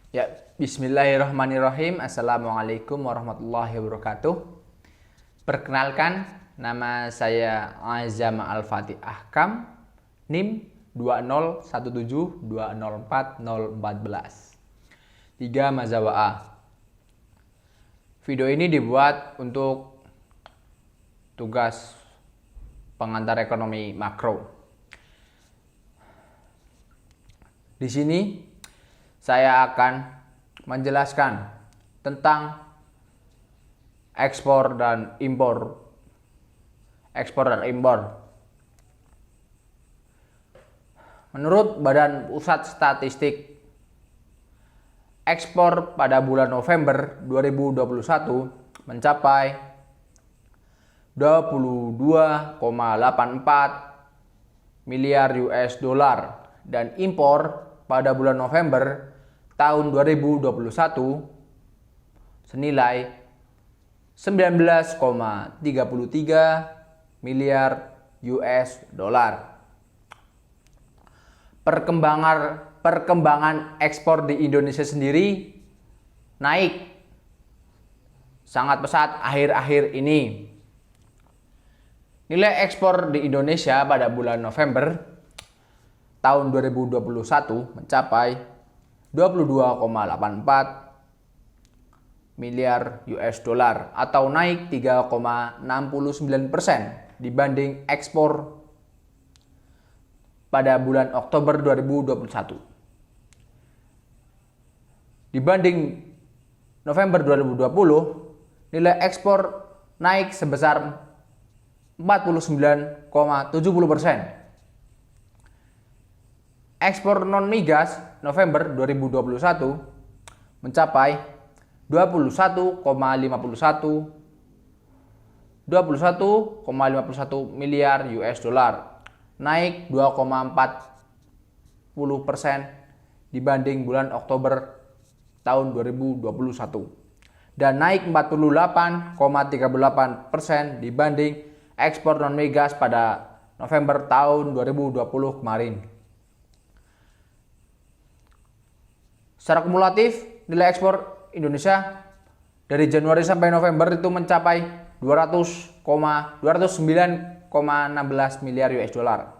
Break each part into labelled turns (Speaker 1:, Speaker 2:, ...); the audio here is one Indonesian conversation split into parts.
Speaker 1: Ya, bismillahirrahmanirrahim. Assalamualaikum warahmatullahi wabarakatuh. Perkenalkan, nama saya Azam Al-Fatih Ahkam, NIM 20172040414. 3 Mazawa A. Video ini dibuat untuk tugas pengantar ekonomi makro. Di sini saya akan menjelaskan tentang ekspor dan impor. Menurut Badan Pusat Statistik, ekspor pada bulan November 2021 mencapai 22,84 miliar US dollar dan impor pada bulan November tahun 2021 senilai 19,33 miliar US dollar. Perkembangan ekspor di Indonesia sendiri naik sangat pesat akhir-akhir ini. Nilai ekspor di Indonesia pada bulan November tahun 2021 mencapai 22,84 miliar US dollar atau naik 3,69% dibanding ekspor pada bulan Oktober 2021. Dibanding November 2020, nilai ekspor naik sebesar 49,70%. Ekspor non-migas November 2021 mencapai 21,51 miliar US dollar, naik 2,40% dibanding bulan Oktober tahun 2021 dan naik 48,38% dibanding ekspor non-migas pada November tahun 2020 kemarin. Secara kumulatif, nilai ekspor Indonesia dari Januari sampai November itu mencapai 209,16 miliar US dollar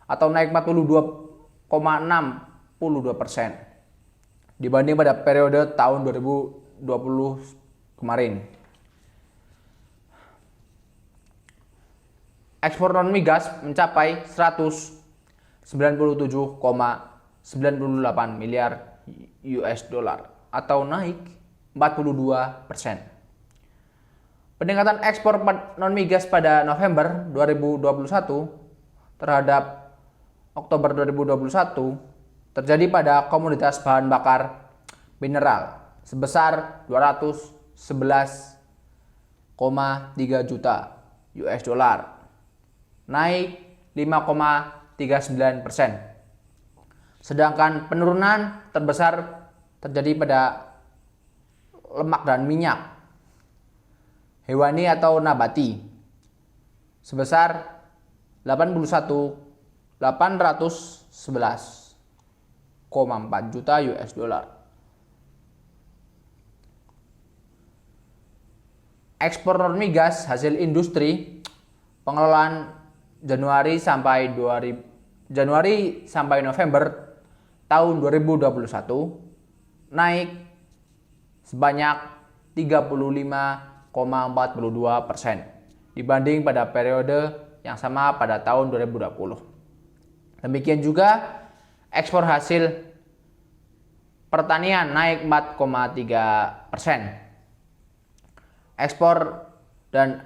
Speaker 1: atau naik 42,62% dibanding pada periode tahun 2020 kemarin. Ekspor non-migas mencapai 197,98 miliar US dollar atau naik 42%. Peningkatan ekspor non-migas pada November 2021 terhadap Oktober 2021 terjadi pada komoditas bahan bakar mineral sebesar 211,3 juta US dollar, naik 5,39%. Sedangkan penurunan terbesar terjadi pada lemak dan minyak hewani atau nabati sebesar 811,4 juta US dollar. Ekspor non-migas hasil industri pengelolaan Januari sampai November tahun 2021 naik sebanyak 35,42% dibanding pada periode yang sama pada tahun 2020. Demikian juga ekspor hasil pertanian naik 4,3%.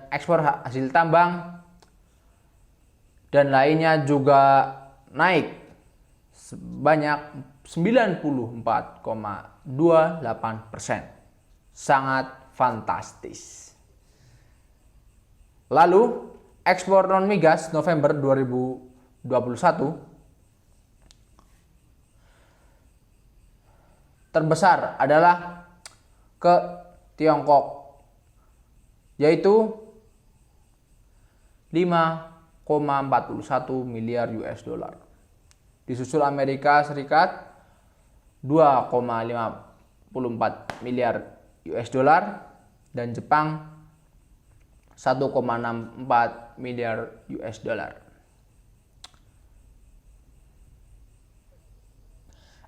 Speaker 1: Ekspor hasil tambang dan lainnya juga naik sebanyak 94,28%. Sangat fantastis. Lalu, ekspor non-migas November 2021 terbesar adalah ke Tiongkok, yaitu 5,41 miliar US dollar. Disusul Amerika Serikat 2,5 miliar US dollar dan Jepang 1,64 miliar US dollar.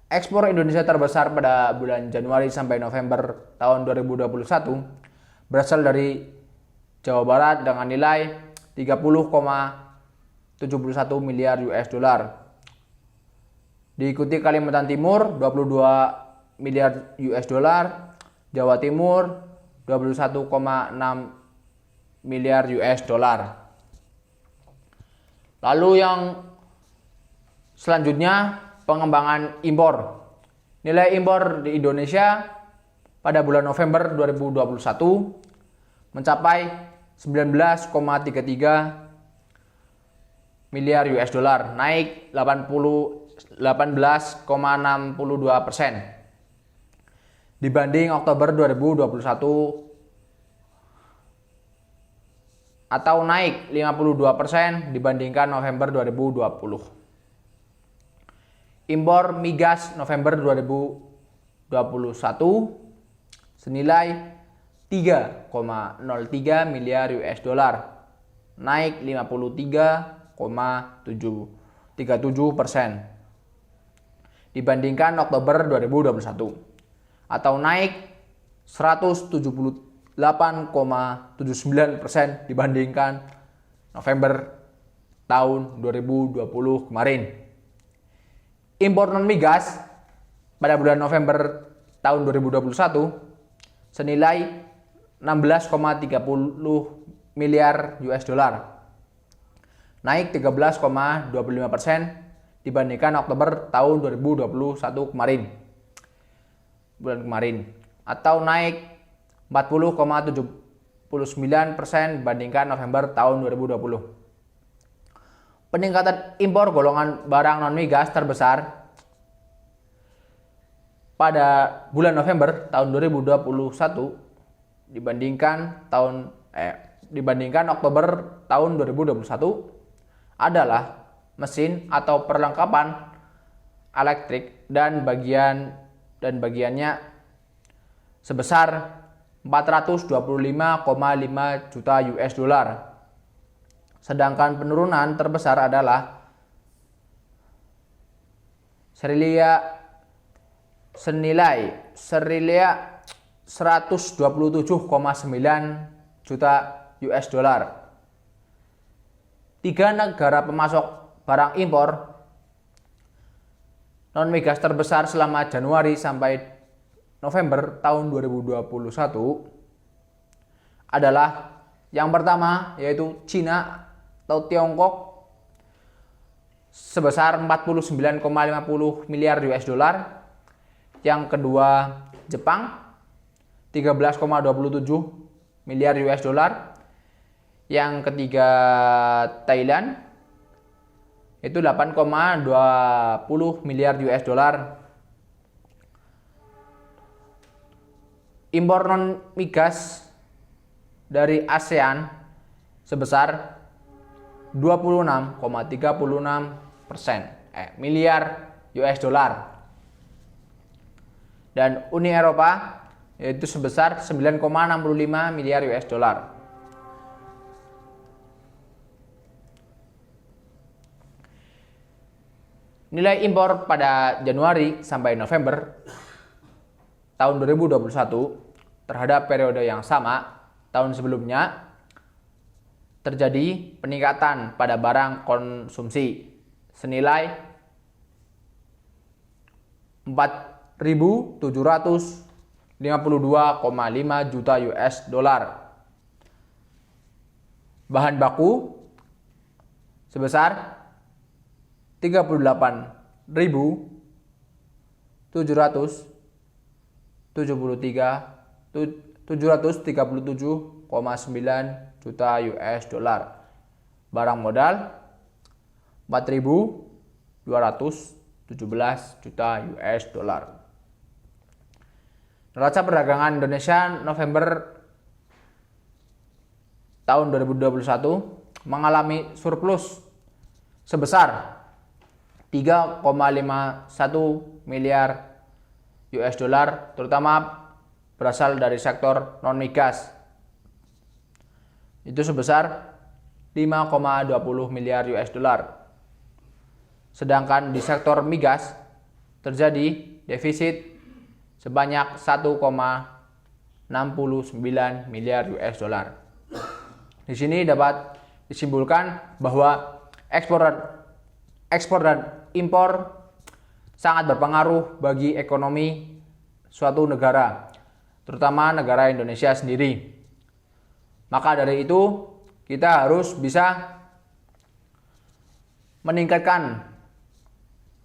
Speaker 1: Ekspor Indonesia terbesar pada bulan Januari sampai November tahun 2021 berasal dari Jawa Barat dengan nilai 30,71 miliar US dollar. Diikuti Kalimantan Timur 22 miliar US dollar, Jawa Timur 21,6 miliar US dollar. Lalu yang selanjutnya pengembangan impor. Nilai impor di Indonesia pada bulan November 2021 mencapai 19,33 miliar US dollar, naik 18,62% dibanding Oktober 2021 atau naik 52% dibandingkan November 2020. Impor migas November 2021 senilai 3,03 miliar US dollar, naik 53,37% dibandingkan Oktober 2021 atau naik 178,79% dibandingkan November tahun 2020 kemarin. Impor non-migas pada bulan November tahun 2021 senilai 16,30 miliar US dollar, naik 13,25% dibandingkan Oktober tahun 2021 bulan kemarin, atau naik 40,79% dibandingkan November tahun 2020. Peningkatan impor golongan barang non-migas terbesar pada bulan November tahun 2021 dibandingkan Oktober tahun 2021 adalah mesin atau perlengkapan elektrik dan bagiannya sebesar 425,5 juta US dollar. Sedangkan penurunan terbesar adalah senilai 127,9 juta US dollar. Tiga negara pemasok barang impor non-migas terbesar selama Januari sampai November tahun 2021 adalah yang pertama yaitu Cina atau Tiongkok sebesar 49,50 miliar US dollar. Yang kedua Jepang 13,27 miliar US dollar. Yang ketiga Thailand itu 8,20 miliar US dollar. Impor non migas dari ASEAN sebesar 26,36% miliar US dollar. Dan Uni Eropa yaitu sebesar 9,65 miliar US dollar. Nilai impor pada Januari sampai November tahun 2021 terhadap periode yang sama tahun sebelumnya terjadi peningkatan pada barang konsumsi senilai 4.752,5 juta US dollar. Bahan baku sebesar 737,9 juta US dollar. Barang modal 4.217 juta US dollar. Neraca perdagangan Indonesia November tahun 2021 mengalami surplus sebesar 3,51 miliar US dollar, terutama berasal dari sektor non-migas. Itu sebesar 5,20 miliar US dollar. Sedangkan di sektor migas terjadi defisit sebanyak 1,69 miliar US dollar. Di sini dapat disimpulkan bahwa ekspor dan impor sangat berpengaruh bagi ekonomi suatu negara, terutama negara Indonesia sendiri. Maka dari itu, kita harus bisa meningkatkan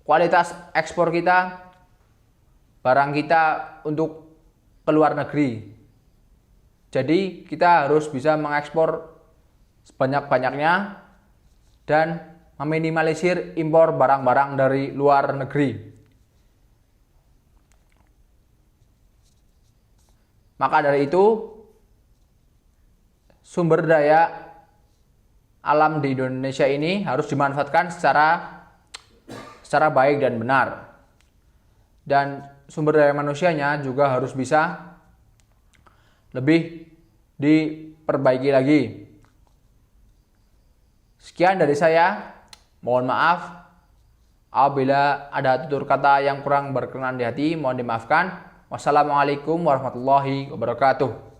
Speaker 1: kualitas ekspor kita, barang kita untuk ke luar negeri. Jadi kita harus bisa mengekspor sebanyak-banyaknya dan meminimalisir impor barang-barang dari luar negeri. Maka dari itu, sumber daya alam di Indonesia ini harus dimanfaatkan secara baik dan benar. Dan sumber daya manusianya juga harus bisa lebih diperbaiki lagi. Sekian dari saya. Mohon maaf apabila ada tutur kata yang kurang berkenan di hati, mohon dimaafkan. Wassalamualaikum warahmatullahi wabarakatuh.